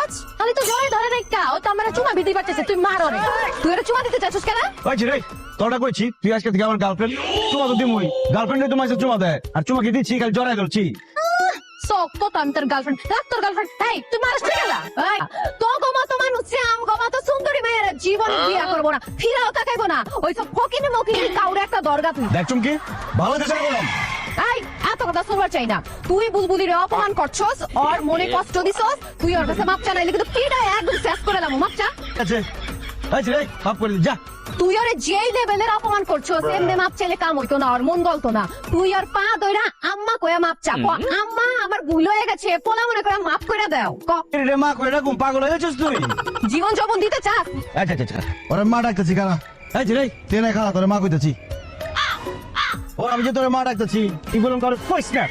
করছস? খালি তো জড়াই ধরে নাই কা, ও তো আমারে চুমা দিতে পারতেছে, তুই মার ওরে। তুই ওরে চুমা দিতে চাচ্ছিস কেন? ওই রে তোরটা কইছি তুই আজকে থেকে আমার গার্লফ্রেন্ড, চুমা তো দিমুই। গার্লফ্রেন্ড তোমার সাথে চুমা দেয় আর চুমা কি দিচ্ছি খালি জড়াই ধরছি। সক তো আমি তোর গার্লফ্রেন্ড, রাখ তোর গার্লফ্রেন্ড। এই তুই মারিস না কেন? এই তো গোমা তো মানুষ, আম গোমা তো সুন্দরী মেয়ের জীবন বিয়া করবো না, ফিরাও তাকাইবো না। ওই সব ফকিনি মকিনি কাউরে একটা দরগা তুই। দেখ চুমকি ভালো চেষ্টা করলাম। এই এত কথা শুনবার চাই না। তুই বুলবুলির অপমান করছস, ওর মনে কষ্ট দিছস, তুই ওর কাছে মাপ চাইলে কিন্তু কিডা একদম শেষ করে দাম। মাপ চা। ঠিক আছে আচ্ছা রে মাফ করে দিন, যা। তুই ওরে যেই লেভেলের অপমান করছস, এমনি মাপ চাইলে কাম হইতো না, ওর মন গলতো না। তুই ওর পা ধইরা আম্মা কইয়া মাপ চা। ক, আম্মা আমার ভুল হয়ে গেছে, পোলা মনে করে মাপ কইরা দাও। ক, রে মা করে রাখুন, পাগল হয়ে গেছিস তুই। জীবন যৌবন দিতে চাস? আচ্ছা আচ্ছা আচ্ছা ওরে মা ডাকতেছি কারা। আচ্ছা রে তেনে খাওয়া তোরে মা কইতেছি। ও আমি যে তোরে মা ডাকতেছি, কি বলুন করে কইস না।